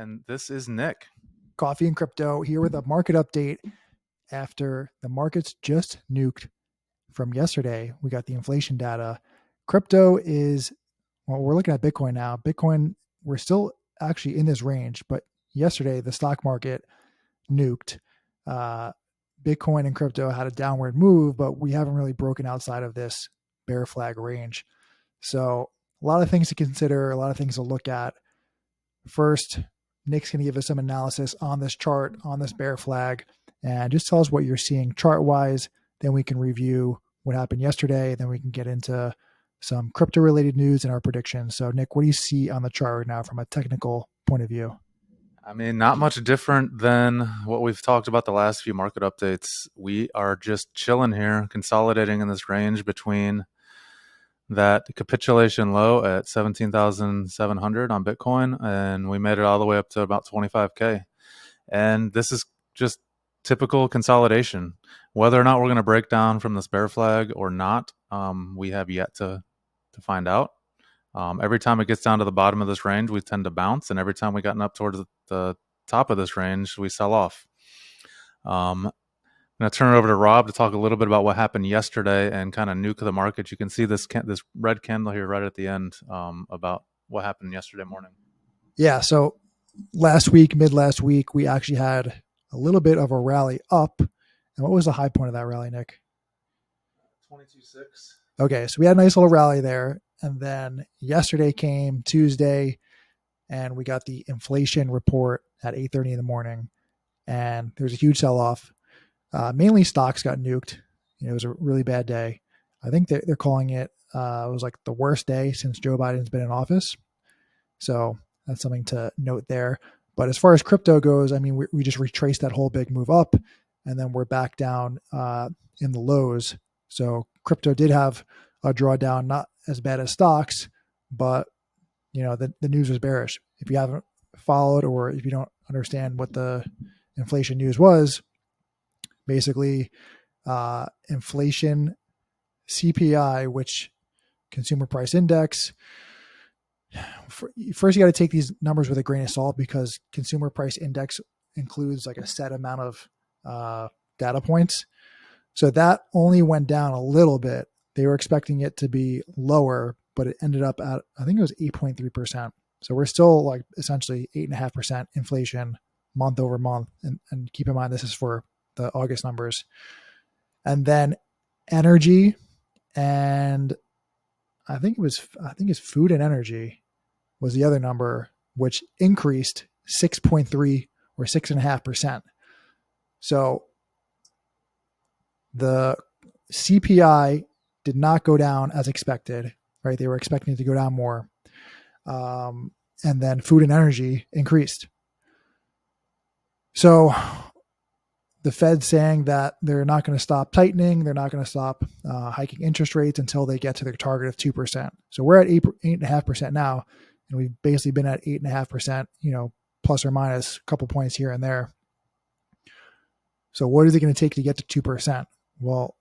And this is Nick. Coffee and Crypto here with a market update after the markets just nuked from yesterday. We got the inflation data. Crypto is, well, we're looking at Bitcoin now. Bitcoin, we're still actually in this range, but yesterday the stock market nuked. Bitcoin and crypto had a downward move, but we haven't really broken outside of this bear flag range. So a lot of things to consider, a lot of things to look at. First, Nick's going to give us some analysis on this chart, on this bear flag, and just tell us what you're seeing chart-wise. Then we can review what happened yesterday. Then we can get into some crypto-related news and our predictions. So, Nick, what do you see on the chart right now from a technical point of view? I mean, not much different than what we've talked about the last few market updates. We are just chilling here, consolidating in this range between that capitulation low at 17,700 on Bitcoin, and we made it all the way up to about 25K. And this is just typical consolidation. Whether or not we're going to break down from this bear flag or not, we have yet to find out. Every time it gets down to the bottom of this range, we tend to bounce, and every time we gotten up towards the top of this range, we sell off. I'm going to turn it over to Rob to talk a little bit about what happened yesterday and kind of nuke the market. You can see this red candle here right at the end about what happened yesterday morning. Yeah, so mid last week, we actually had a little bit of a rally up. And what was the high point of that rally, Nick? 22.6. Okay, so we had a nice little rally there. And then yesterday came Tuesday, and we got the inflation report at 8:30 in the morning. And there was a huge sell-off. Mainly stocks got nuked. It was a really bad day. I think they're calling it, it was like the worst day since Joe Biden's been in office. So that's something to note there. But as far as crypto goes, I mean, we just retraced that whole big move up, and then we're back down in the lows. So crypto did have a drawdown, not as bad as stocks, but the news was bearish. If you haven't followed, or if you don't understand what the inflation news was, basically inflation, CPI, which consumer price index. First, you got to take these numbers with a grain of salt, because consumer price index includes like a set amount of data points. So that only went down a little bit. They were expecting it to be lower, but it ended up at, I think it was 8.3%. So we're still like essentially 8.5% inflation month over month. And keep in mind, this is for the August numbers. And then energy, and I think it's food and energy was the other number, which increased 6.3 or 6.5%. So the CPI did not go down as expected, right? They were expecting it to go down more. And then food and energy increased. So the Fed's saying that they're not going to stop tightening. They're not going to stop hiking interest rates until they get to their target of 2%. So we're at 8.5% now, and we've basically been at 8.5%, plus or minus a couple points here and there. So what is it going to take to get to 2%? Well,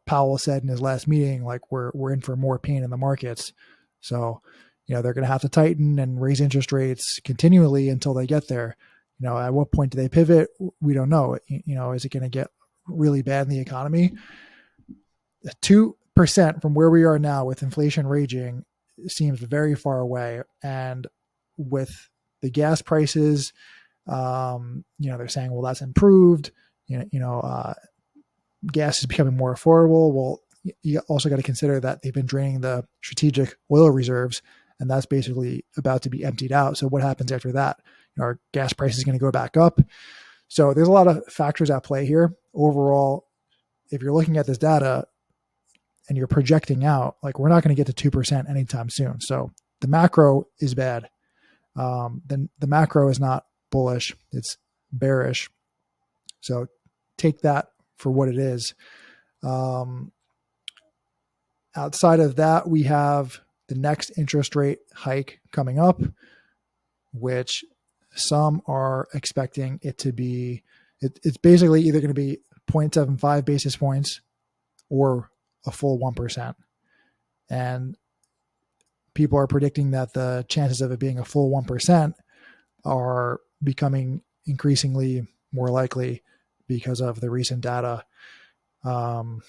Powell said in his last meeting, like we're in for more pain in the markets. So, they're going to have to tighten and raise interest rates continually until they get there. At what point do they pivot? We don't know. Is it going to get really bad in the economy? 2% from where we are now with inflation raging seems very far away. And with the gas prices, they're saying, well, that's improved. Gas is becoming more affordable. Well, you also got to consider that they've been draining the strategic oil reserves, and that's basically about to be emptied out. So what happens after that? Our gas price is going to go back up. So there's a lot of factors at play here. Overall, if you're looking at this data and you're projecting out, like we're not going to get to 2% anytime soon. So the macro is bad. Then the macro is not bullish. It's bearish. So take that for what it is. Outside of that, we have the next interest rate hike coming up, which some are expecting it to be, it's basically either going to be 0.75 basis points or a full 1%. And people are predicting that the chances of it being a full 1% are becoming increasingly more likely because of the recent data. So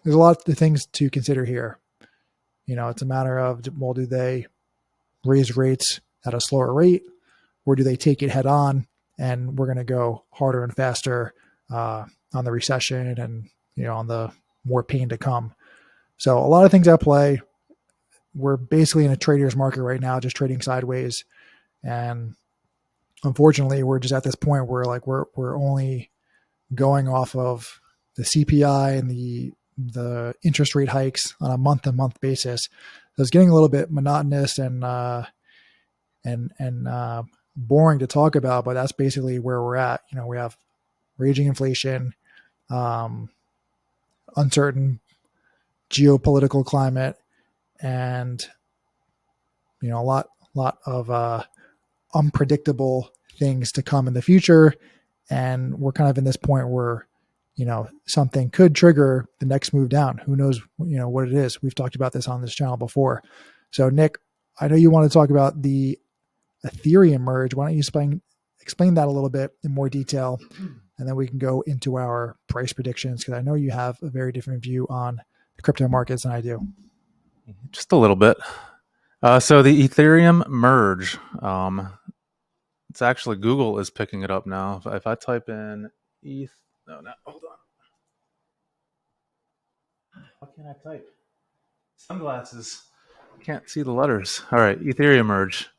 there's a lot of things to consider here. It's a matter of, well, do they raise rates at a slower rate, or do they take it head on and we're going to go harder and faster on the recession and on the more pain to come? So a lot of things at play. We're basically in a trader's market right now, just trading sideways, and unfortunately, we're just at this point where we're only going off of the CPI and the interest rate hikes on a month to month basis. So it's getting a little bit monotonous and boring to talk about, but that's basically where we're at. We have raging inflation, uncertain geopolitical climate, and a lot of unpredictable things to come in the future. And we're kind of in this point where something could trigger the next move down. Who knows what it is. We've talked about this on this channel before. So Nick, I know you want to talk about the Ethereum merge. Why don't you explain that a little bit in more detail, and then we can go into our price predictions, because I know you have a very different view on the crypto markets than I do. Just a little bit. So the Ethereum merge, it's actually Google is picking it up now. If I type in ETH, no, hold on. What can I type? Sunglasses. Can't see the letters. All right, Ethereum merge.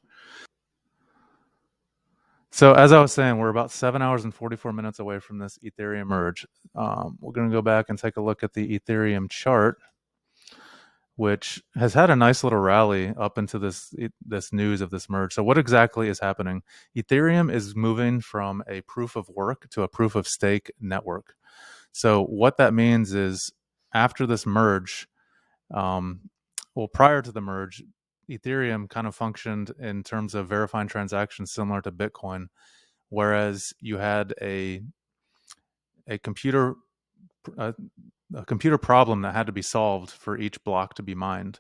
So as I was saying, we're about 7 hours and 44 minutes away from this Ethereum merge. We're going to go back and take a look at the Ethereum chart, which has had a nice little rally up into this news of this merge. So what exactly is happening? Ethereum is moving from a proof of work to a proof of stake network. So what that means is after this merge, prior to the merge, Ethereum kind of functioned in terms of verifying transactions similar to Bitcoin, whereas you had a computer problem that had to be solved for each block to be mined.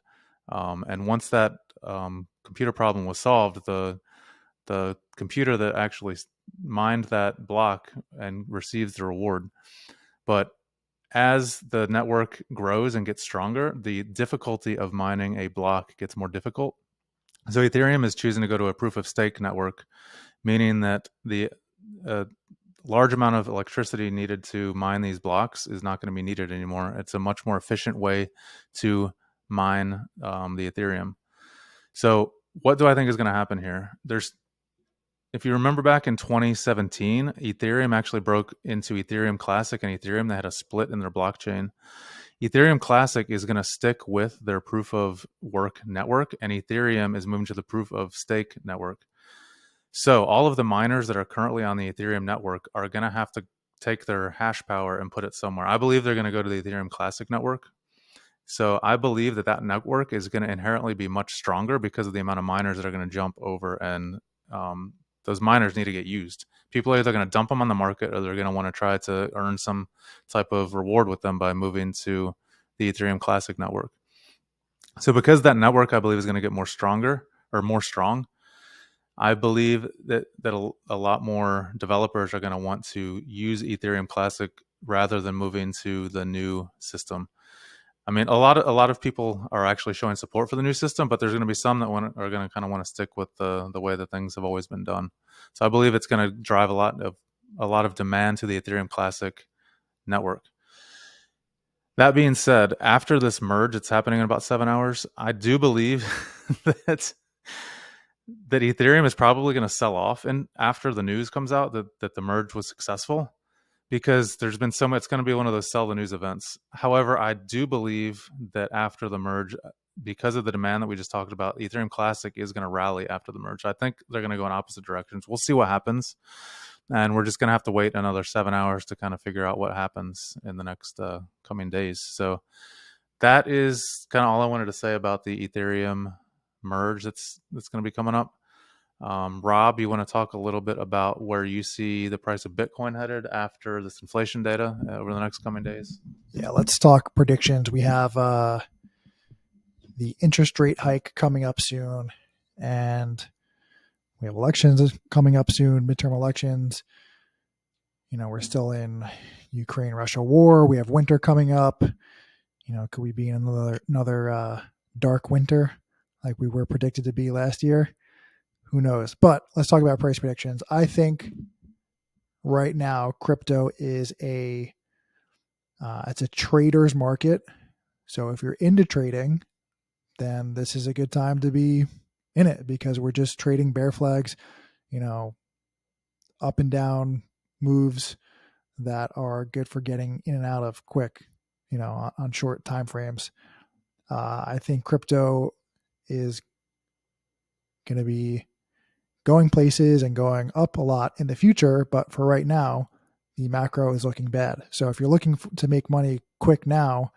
And once that computer problem was solved, the computer that actually mined that block and receives the reward. But as the network grows and gets stronger, the difficulty of mining a block gets more difficult. So Ethereum is choosing to go to a proof of stake network, meaning that the large amount of electricity needed to mine these blocks is not going to be needed anymore. It's a much more efficient way to mine the Ethereum. So what do I think is going to happen here? If you remember back in 2017, Ethereum actually broke into Ethereum Classic and Ethereum. They had a split in their blockchain. Ethereum Classic is going to stick with their proof of work network, and Ethereum is moving to the proof of stake network. So all of the miners that are currently on the Ethereum network are going to have to take their hash power and put it somewhere. I believe they're going to go to the Ethereum Classic network. So I believe that network is going to inherently be much stronger because of the amount of miners that are going to jump over, and those miners need to get used. People are either going to dump them on the market, or they're going to want to try to earn some type of reward with them by moving to the Ethereum Classic network. So because that network, I believe, is going to get more strong, I believe that a lot more developers are going to want to use Ethereum Classic rather than moving to the new system. I mean, a lot of people are actually showing support for the new system, but there's going to be some that are going to kind of want to stick with the way that things have always been done. So I believe it's going to drive a lot of demand to the Ethereum Classic network. That being said, after this merge, it's happening in about 7 hours. I do believe that Ethereum is probably going to sell off, and after the news comes out that the merge was successful, because there's been so much. It's going to be one of those sell the news events. However, I do believe that after the merge, because of the demand that we just talked about, Ethereum Classic is going to rally after the merge. I think they're going to go in opposite directions. We'll see what happens, and we're just going to have to wait another 7 hours to kind of figure out what happens in the next coming days. So that is kind of all I wanted to say about the Ethereum merge that's going to be coming up. Rob, you want to talk a little bit about where you see the price of Bitcoin headed after this inflation data over the next coming days? Yeah, let's talk predictions. We have the interest rate hike coming up soon, and We have elections coming up soon, midterm elections. We're still in Ukraine-Russia war. We have winter coming up. Could we be in another dark winter like we were predicted to be last year? Who knows? But let's talk about price predictions. I think right now crypto is it's a trader's market. So if you're into trading, then this is a good time to be in it because we're just trading bear flags, up and down moves that are good for getting in and out of quick, on short time frames. I think crypto is going to be going places and going up a lot in the future, but for right now, the macro is looking bad. So if you're looking to make money quick now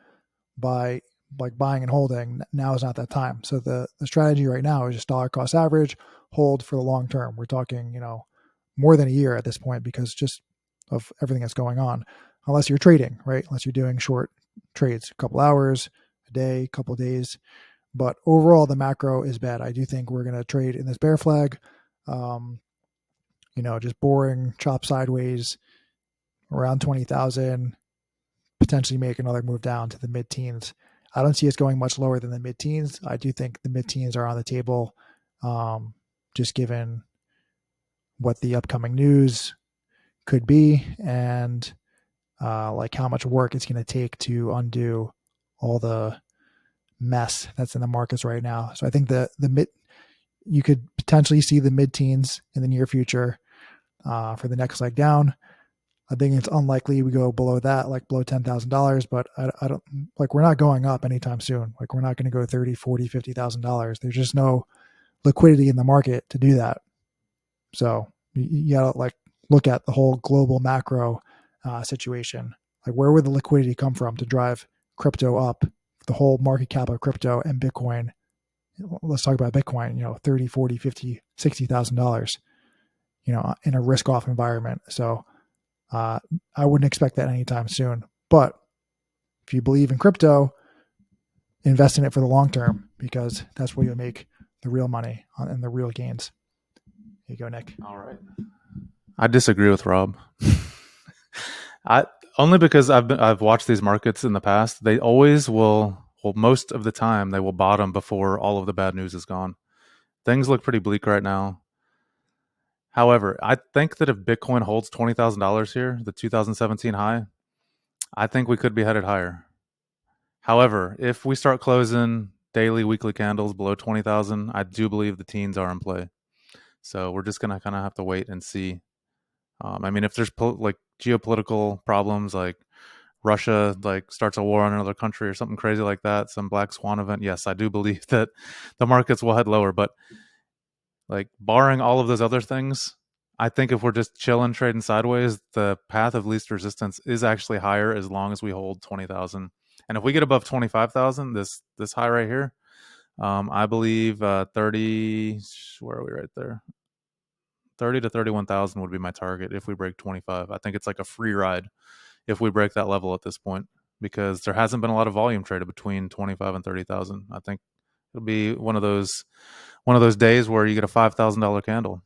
by like buying and holding, now is not that time. So the strategy right now is just dollar cost average, hold for the long term. We're talking, more than a year at this point because just of everything that's going on, unless you're trading, right? Unless you're doing short trades, a couple hours, a day, couple days. But overall, the macro is bad. I do think we're going to trade in this bear flag, um, just boring, chop sideways around 20,000, potentially make another move down to the mid teens. I don't see us going much lower than the mid teens. I do think the mid teens are on the table, just given what the upcoming news could be and like how much work it's going to take to undo all the mess that's in the markets right now. So I think you could potentially see the mid teens in the near future for the next leg down. I think it's unlikely we go below that, like below $10,000, but I don't like, we're not going up anytime soon. Like we're not going to go 30, 40, $50,000. There's just no liquidity in the market to do that. So you gotta like look at the whole global macro situation. Like where would the liquidity come from to drive crypto up, the whole market cap of crypto and Bitcoin? Let's talk about Bitcoin, 30, 40, 50, $60,000, in a risk off environment. So I wouldn't expect that anytime soon. But if you believe in crypto, invest in it for the long term because that's where you'll make the real money and the real gains. Here you go, Nick. All right. I disagree with Rob. I only because I've watched these markets in the past. They always will. Well, most of the time they will bottom before all of the bad news is gone. Things look pretty bleak right now. However, I think that if Bitcoin holds $20,000 here, the 2017 high, I think we could be headed higher. However, if we start closing daily, weekly candles below 20,000, I do believe the teens are in play. So we're just gonna kind of have to wait and see. I mean, if there's like geopolitical problems, like Russia like starts a war on another country or something crazy like that, some black swan event, yes, I do believe that the markets will head lower. But like barring all of those other things, I think if we're just chilling, trading sideways, the path of least resistance is actually higher as long as we hold 20,000. And if we get above 25,000, this high right here, I believe 30. Where are we right there? 30 to 31,000 would be my target if we break 25. I think it's like a free ride if we break that level at this point because there hasn't been a lot of volume traded between 25 and 30,000. I think it'll be one of those days where you get a $5,000 candle.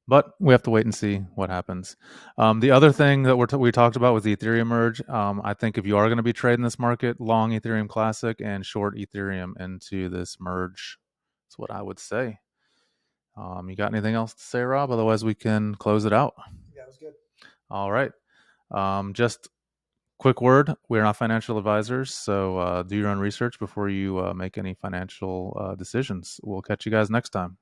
But we have to wait and see what happens. The other thing that we talked about was the Ethereum Merge. I think if you are going to be trading this market, long Ethereum Classic and short Ethereum into this merge. That's what I would say. You got anything else to say, Rob? Otherwise, we can close it out. Yeah, it was good. All right. Just quick word: we're not financial advisors, so do your own research before you make any financial decisions. We'll catch you guys next time.